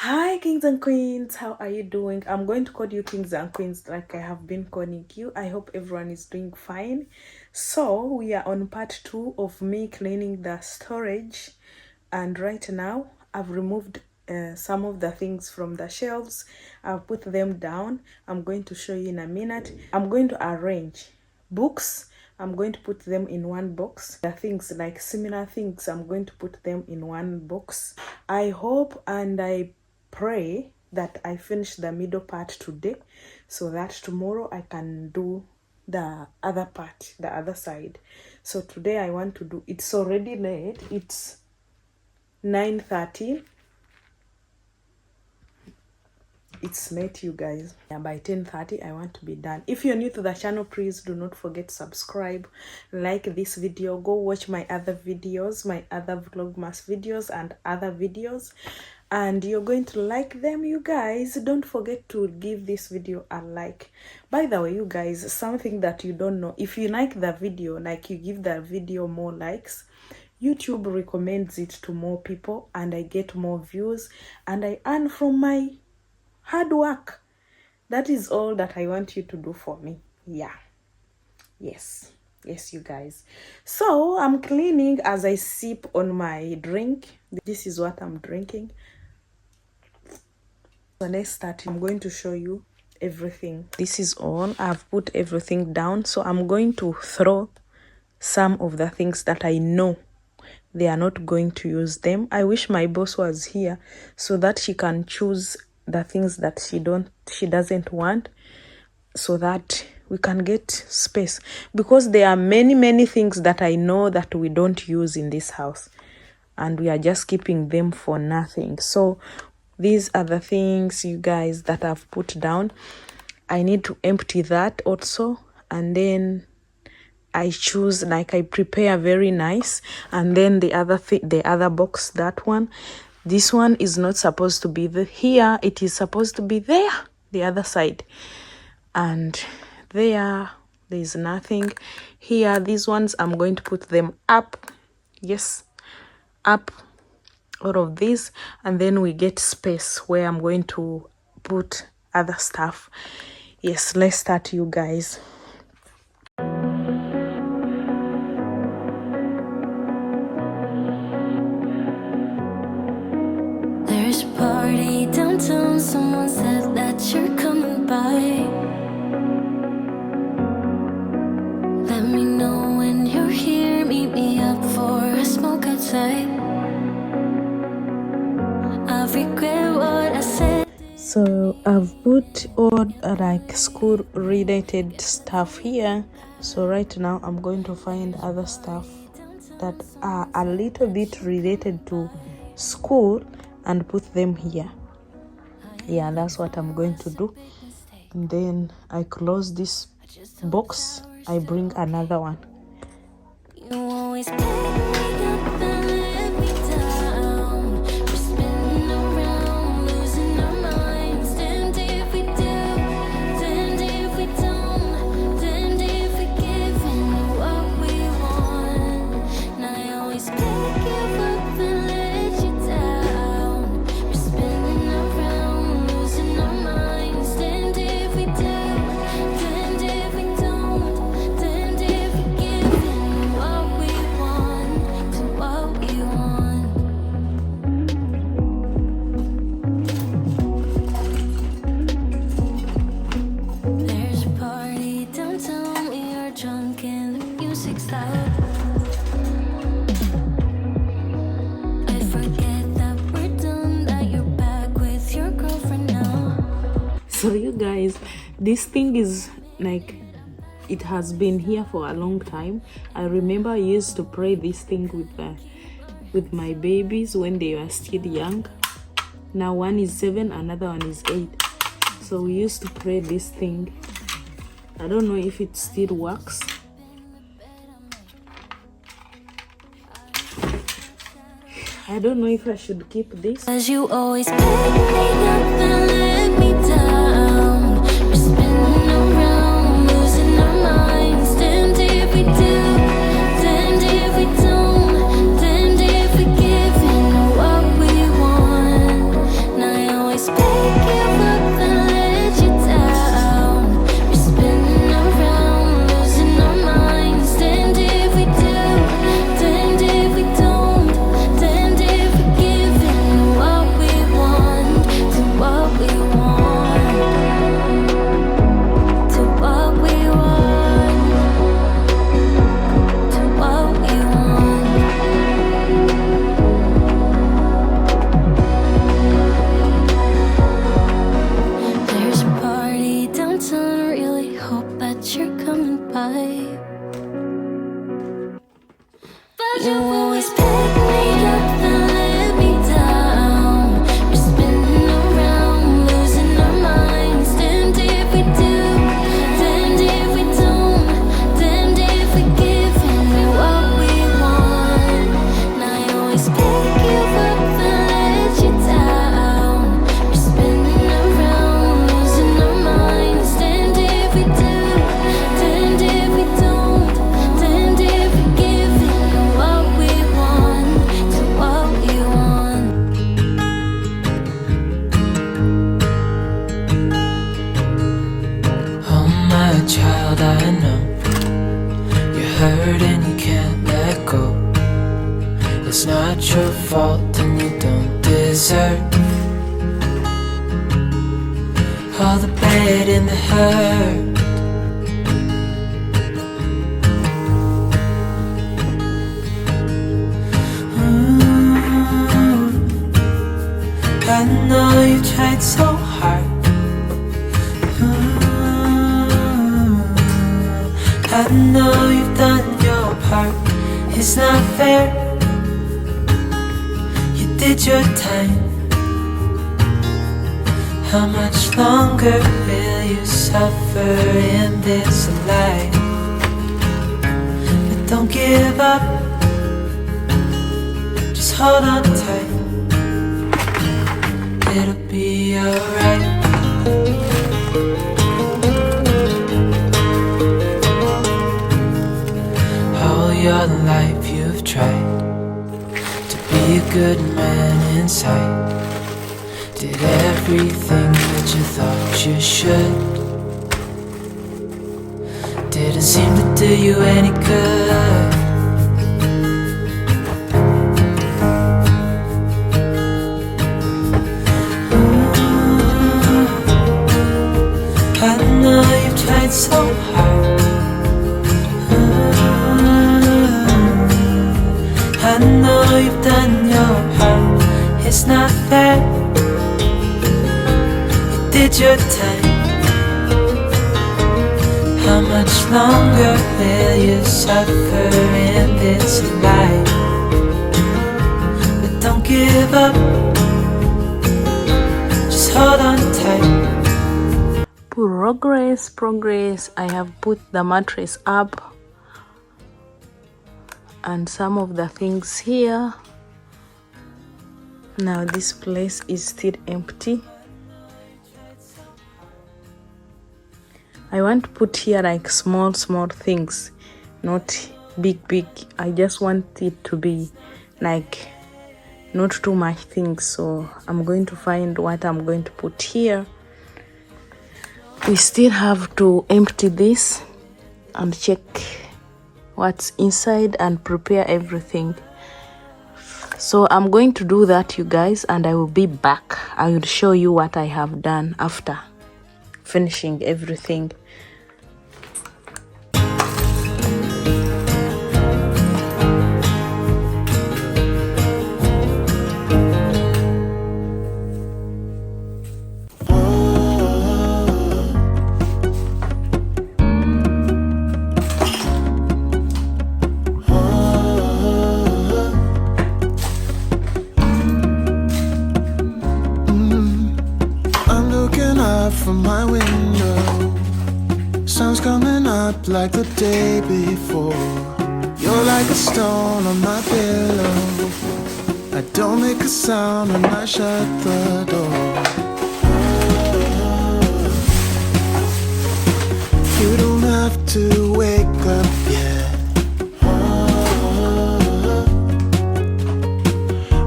Hi kings and queens, how are you doing? I'm going to call you kings and queens like I have been calling you. I hope everyone is doing fine. So we are on part 2 of me cleaning the storage, and right now I've removed some of the things from the shelves. I've put them down. I'm going to show you in a minute. I'm going to arrange books. I'm going to put them in one box. The things like similar things, I'm going to put them in one box. I hope and I pray that I finish the middle part today so that tomorrow I can do the other part, the other side. So today I want to do, it's already late, it's 9:30. It's late, you guys. Yeah, by 10:30 I want to be done. If you're new to the channel, please do not forget to subscribe, like this video, go watch my other videos, my other vlogmas videos and other videos, and you're going to like them, you guys. Don't forget to give this video a like. By the way, you guys, something that you don't know, if you like the video, like you give the video more likes, YouTube recommends it to more people and I get more views and I earn from my hard work. That is all that I want you to do for me. Yeah. Yes, you guys. So I'm cleaning as I sip on my drink. This is what I'm drinking. So let's start. I'm going to show you everything. This is all. I've put everything down, so I'm going to throw some of the things that I know they are not going to use them. I wish my boss was here so that she can choose the things that she doesn't want, so that we can get space, because there are many things that I know that we don't use in this house and we are just keeping them for nothing. So these are the things, you guys, that I've put down. I need to empty that also, and then I choose, like I prepare very nice, and then the other box, that one, this one is not supposed to be here, it is supposed to be there, the other side, and there's nothing here. These ones I'm going to put them up, yes, up, all of these, and then we get space where I'm going to put other stuff. Yes, let's start, you guys. There's a party downtown, someone said that you're coming by. Let me know when you're here, meet me up for a smoke outside. I regret what I said. So I've put all like school related stuff here. So right now I'm going to find other stuff that are a little bit related to school and put them here. Yeah, that's what I'm going to do. And then I close this box, I bring another one. You always pick me up and let me down. We're spinning around, losing our minds. And if we do, then if we don't, then if we give in what we want. And I always pick you up and let you down. We're spinning around, losing our minds. And if we do, then if we don't, then if we give in what we want, to what we want. There's a party downtown, we are drunk and the music's loud. I forget that we're done, that you're back with your girlfriend now. So you guys, this thing is like, it has been here for a long time. I remember I used to pray this thing with my babies when they were still young. Now one is 7, another one is 8. So we used to pray this thing. I don't know if it still works. I don't know if I should keep this. Cause you always pick me up and let me down. We're spinning around, losing our minds. And if we do, then if we don't, then if we give in what we want. And I your fault and you don't deserve all the bad and the hurt. I know you tried so hard. I know you've done your part. It's not fair. You did your time. How much longer will you suffer in this life? But don't give up. Just hold on tight. It'll be alright. All your life you've tried to be a good man inside. Did everything that you thought you should. Didn't seem to do you any good. I know you've tried so hard. I know you've done your part. It's not fair. You did your time. How much longer will you suffer in this life? But don't give up. Just hold on tight. Progress. I have put the mattress up and some of the things here. Now this place is still empty. I want to put here like small things, not big. I just want it to be like not too much things, so I'm going to find what I'm going to put here. We still have to empty this and check what's inside and prepare everything. So I'm going to do that, you guys, and I will be back. I will show you what I have done after finishing everything. From my window, sun's coming up like the day before. You're like a stone on my pillow. I don't make a sound when I shut the door. You don't have to wake up yet.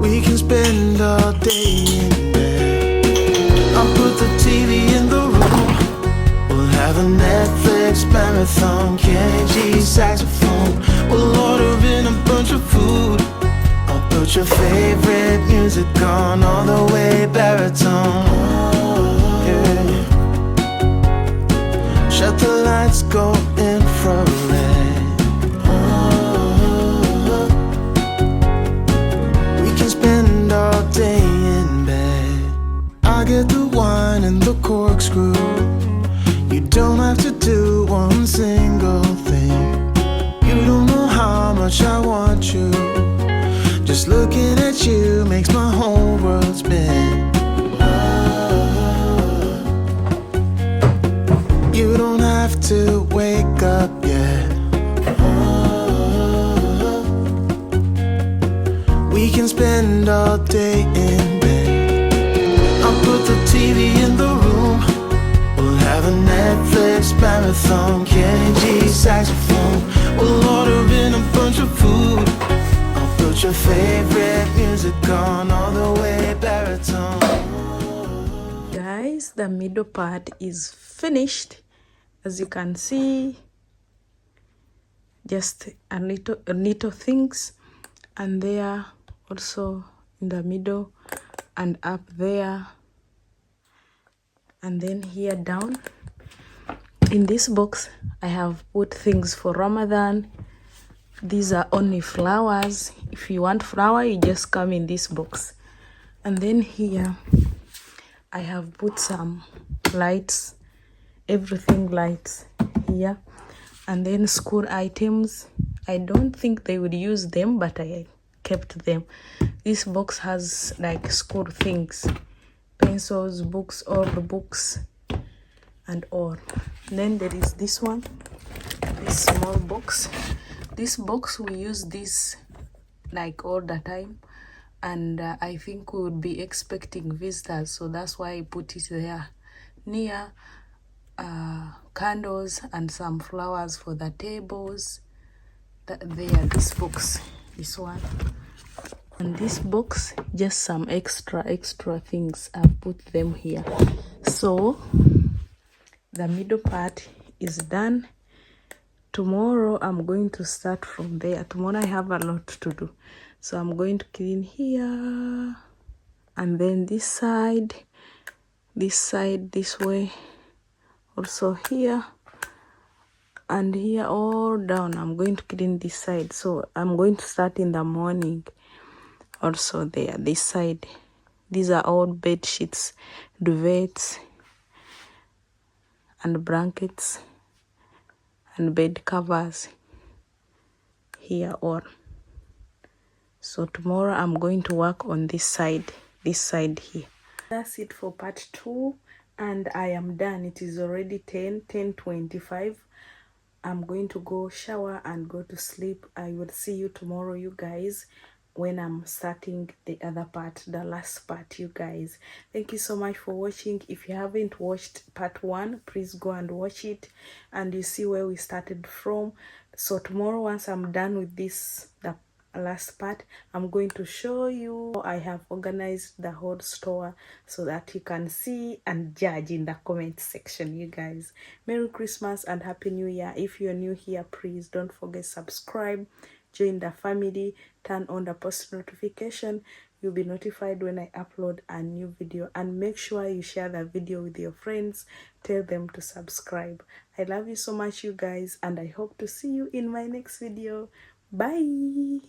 We can spend all day in bed. I'll put the TV in the room. We'll have a Netflix marathon, Kenny G saxophone. We'll order in a bunch of food. I'll put your favorite music on all the way baritone. Yeah. Shut the lights, go infrared. We can spend all day in bed. I get the wine and the corkscrew. You don't have to do one single thing. You don't know how much I want you. Just looking at you makes my whole world spin. You don't have to wake up yet. We can spend all day in bed. I'll put the TV in the room. We'll have a Netflix marathon, Kenny G saxophone. We'll order in a bunch of food. I'll put your favorite music on all the way baritone. Guys, the middle part is finished. As you can see, just a little things, and there also in the middle and up there, and then here down. In this box I have put things for Ramadan. These are only flowers. If you want flower, you just come in this box. And then here I have put some lights, everything lights here. And then school items. I don't think they would use them, but I kept them. This box has like school things, pencils, books, all the books and all. Then there is this one, this small box. This box, we use this like all the time, and I think we would be expecting visitors, so that's why I put it there near candles and some flowers for the tables. There, this box, this one, and this box, just some extra things. I've put them here. So the middle part is done. Tomorrow I'm going to start from there. Tomorrow I have a lot to do, so I'm going to clean here, and then this side, this way, also here and here, all down. I'm going to clean this side, so I'm going to start in the morning. Also there, this side, these are all bed sheets, duvets and blankets and bed covers here all. So tomorrow I'm going to work on this side here. That's it for part 2, and I am done. It is already 10:25. I'm going to go shower and go to sleep. I will see you tomorrow, you guys, when I'm starting the other part, the last part, you guys. Thank you so much for watching. If you haven't watched part 1, please go and watch it, and you see where we started from. So tomorrow, once I'm done with this, the last part, I'm going to show you how I have organized the whole store, so that you can see and judge in the comment section, you guys. Merry Christmas and Happy New Year. If you're new here, please don't forget subscribe, join the family, turn on the post notification. You'll be notified when I upload a new video, and make sure you share the video with your friends. Tell them to subscribe. I love you so much, you guys, and I hope to see you in my next video. Bye.